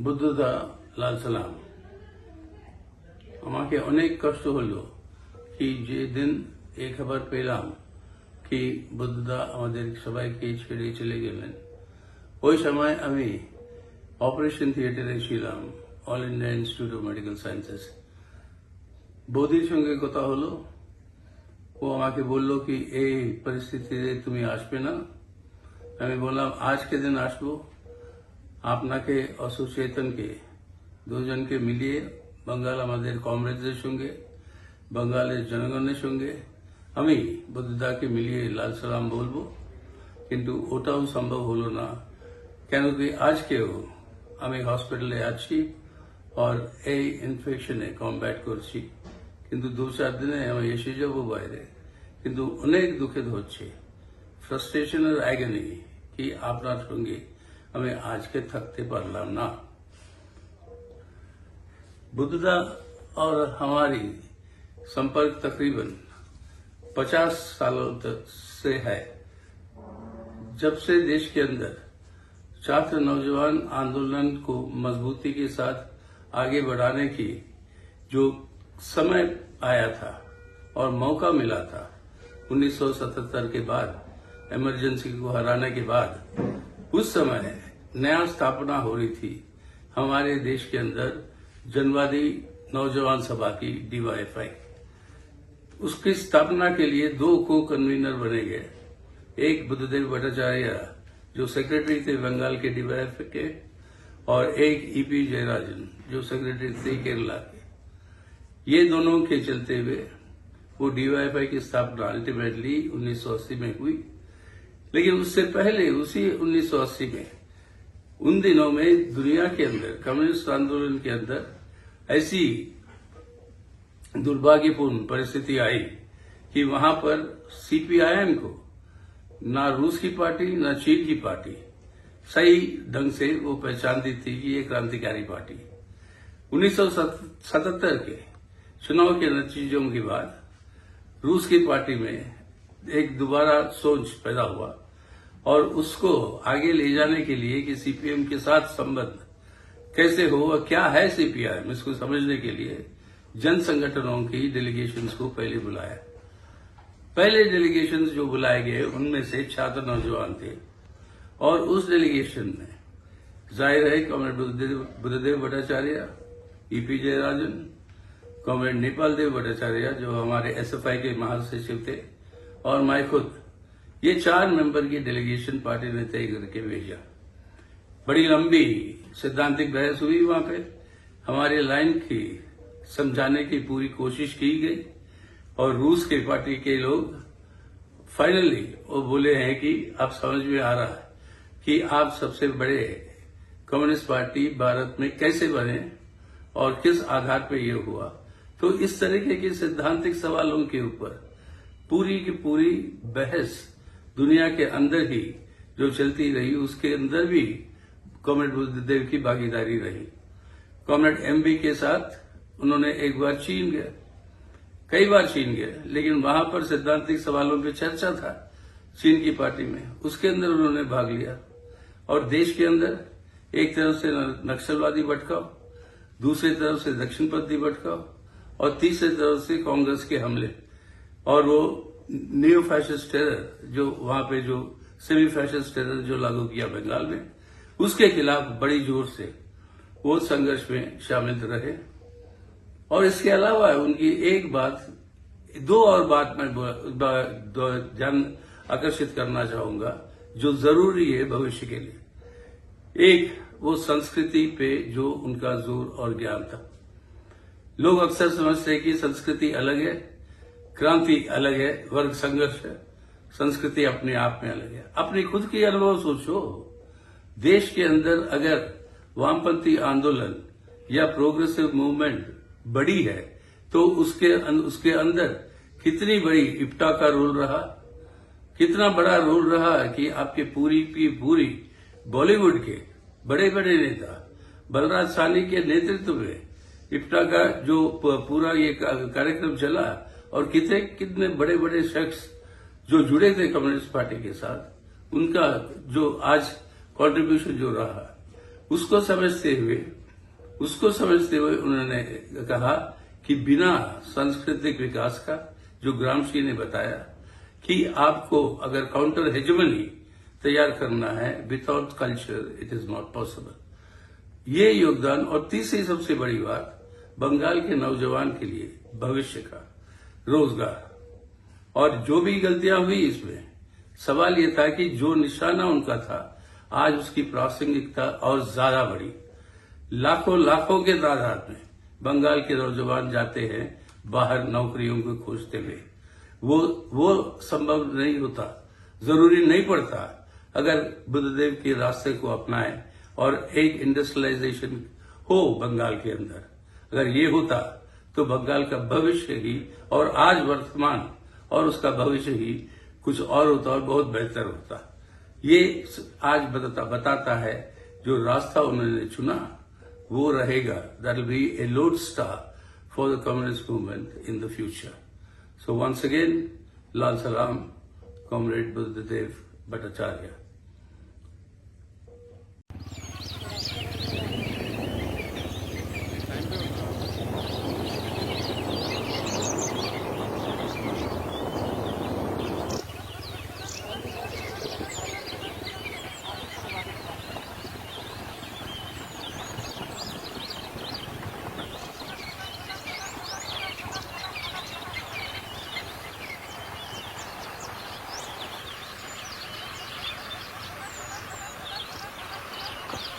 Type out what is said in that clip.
বুদ্ধদা লাল সালাম আমাকে অনেক কষ্ট হলো কি যে দিন এই খবর পেলাম কি বুদ্ধদা আমাদের সবাইকে ছেড়ে চলে গেলেন। ওই সময় আমি অপারেশন থিয়েটারে ছিলাম, all India institute of medical sciences. বৌদির সঙ্গে কথা হলো, ও আমাকে বলল কি এই পরিস্থিতিতে তুমি আসবে না। আমি বললাম আজকে দিন আসবো, আপনাকে অসুচেতনকে দুজনকে মিলিয়ে বাঙাল আমাদের কমরেডদের সঙ্গে, বাঙালের জনগণের সঙ্গে আমি বুদ্ধদাকে মিলিয়ে লাল সালাম বলবো, কিন্তু ওটাও সম্ভব হলো না। কেন কি আজকেও আমি হসপিটালে আছি আর এই ইনফেকশনে কমব্যাট করছি, কিন্তু 2-4 দিনে আমি এসে যাবো বাইরে। কিন্তু অনেক দুঃখিত হচ্ছে, ফ্রাস্ট্রেশন আর অ্যাগনি কি আপনার সঙ্গে আমি আজকে থাকতে পারলাम ना। बुद्धदा और हमारी संपर्क तकरीबन 50 सालों से है। जब से देश के अंदर छात्र नौजवान आंदोलन को मजबूती के साथ आगे बढ़ाने की जो समय आया था और मौका मिला था 1977 के बाद, इमरजेंसी को हराने के बाद, उस समय नया स्थापना हो रही थी हमारे देश के अंदर जनवादी नौजवान सभा की DYFI। उसकी स्थापना के लिए 2 को कन्वीनर बने गए, एक बुद्धदेव भट्टाचार्य जो सेक्रेटरी थे बंगाल के DYFI के, और एक EP जयराजन जो सेक्रेटरी थे केरला के। ये दोनों के चलते हुए वो DYFI की स्थापना अल्टीमेटली 1980 में हुई। लेकिन उससे पहले उसी 1980 में, उन दिनों में दुनिया के अंदर कम्युनिस्ट आंदोलन के अंदर ऐसी दुर्भाग्यपूर्ण परिस्थिति आई कि वहां पर CPIM को ना रूस की पार्टी ना चीन की पार्टी सही ढंग से वो पहचानती थी कि ये क्रांतिकारी पार्टी। 1977 के चुनाव के नतीजों के बाद रूस की पार्टी में एक दोबारा सोच पैदा हुआ और उसको आगे ले जाने के लिए कि CPM के साथ संबंध कैसे हो और क्या है CPIM, इसको समझने के लिए जन संगठनों की डेलीगेशंस को पहले बुलाया। पहले डेलीगेशंस जो बुलाए गए उनमें से छात्र नौजवान थे, और उस डेलीगेशन में जाहिर है comrade Buddhadeb Bhattacharya, EP Jayarajan, comrade Nepal Dev Bhattacharya जो हमारे SFI के महासचिव थे, और मैं खुद, ये 4 मेंबर की डेलीगेशन पार्टी ने तय करके भेजा। बड़ी लंबी सिद्धांतिक बहस हुई वहां पे, हमारे लाइन की समझाने की पूरी कोशिश की गई, और रूस के पार्टी के लोग फाइनली वो बोले हैं कि अब समझ में आ रहा है कि आप सबसे बड़े कम्युनिस्ट पार्टी भारत में कैसे बने और किस आधार पर यह हुआ। तो इस तरीके के सिद्धांतिक सवालों के ऊपर पूरी की पूरी बहस दुनिया के अंदर ही जो चलती रही, उसके अंदर भी कॉमरेड बुद्धदेव की भागीदारी रही। कॉमरेड MB के साथ उन्होंने एक बार चीन गए, कई बार चीन गए, लेकिन वहां पर सिद्धांतिक सवालों पे चर्चा था चीन की पार्टी में, उसके अंदर उन्होंने भाग लिया। और देश के अंदर एक तरफ से नक्सलवादी भटकाव, दूसरी तरफ से दक्षिणपंथी भटकाव, और तीसरी तरफ से कांग्रेस के हमले, और वो न्यू फैसिस्ट टेरर जो वहां पे जो सेमी फैसिस्ट टेरर जो लागू किया बंगाल में, उसके खिलाफ बड़ी जोर से वो संघर्ष में शामिल रहे। और इसके अलावा उनकी एक बात, 2 और बात मैं ध्यान आकर्षित करना चाहूंगा जो जरूरी है भविष्य के लिए। एक, वो संस्कृति पे जो उनका जोर और ज्ञान था। लोग अक्सर समझते हैं कि संस्कृति अलग है, क्रांति अलग है, वर्ग संघर्ष है, संस्कृति अपने आप में अलग है। अपनी खुद की अनुभव सोचो, देश के अंदर अगर वामपंथी आंदोलन या प्रोग्रेसिव मूवमेंट बड़ी है तो उसके अंदर कितनी बड़ी इप्टा का रोल रहा, कितना बड़ा रोल रहा कि आपके पूरी की पूरी बॉलीवुड के बड़े बड़े नेता बलराज साहनी के नेतृत्व में इप्टा का जो पूरा ये कार्यक्रम चला, और कितने बड़े बड़े शख्स जो जुड़े थे कम्युनिस्ट पार्टी के साथ, उनका जो आज कंट्रीब्यूशन जो रहा उसको समझते हुए उन्होंने कहा कि बिना सांस्कृतिक विकास का, जो ग्रामशी ने बताया कि आपको अगर काउंटर हेजेमनी तैयार करना है, without culture it is not possible. ये योगदान, और तीसरी सबसे बड़ी बात, बंगाल के नौजवान के लिए भविष्य का रोजगार। और जो भी गलतियां हुई इसमें, सवाल ये था कि जो निशाना उनका था, आज उसकी प्रासंगिकता और ज्यादा बढ़ी। लाखों के तादाद में बंगाल के नौजवान जाते हैं बाहर नौकरियों को खोजते हुए। वो संभव नहीं होता, जरूरी नहीं पड़ता अगर बुद्धदेव के रास्ते को अपनाएं और एक इंडस्ट्रियलाइजेशन हो बंगाल के अंदर। अगर ये होता तो बंगाल का भविष्य ही, और आज वर्तमान और उसका भविष्य ही कुछ और होता और बहुत बेहतर होता। ये आज बताता है जो रास्ता उन्होंने चुना वो रहेगा, that will be a lode star for the communist movement in the future. So once again लाल सलाम, कॉमरेड बुद्धदेव भट्टाचार्य।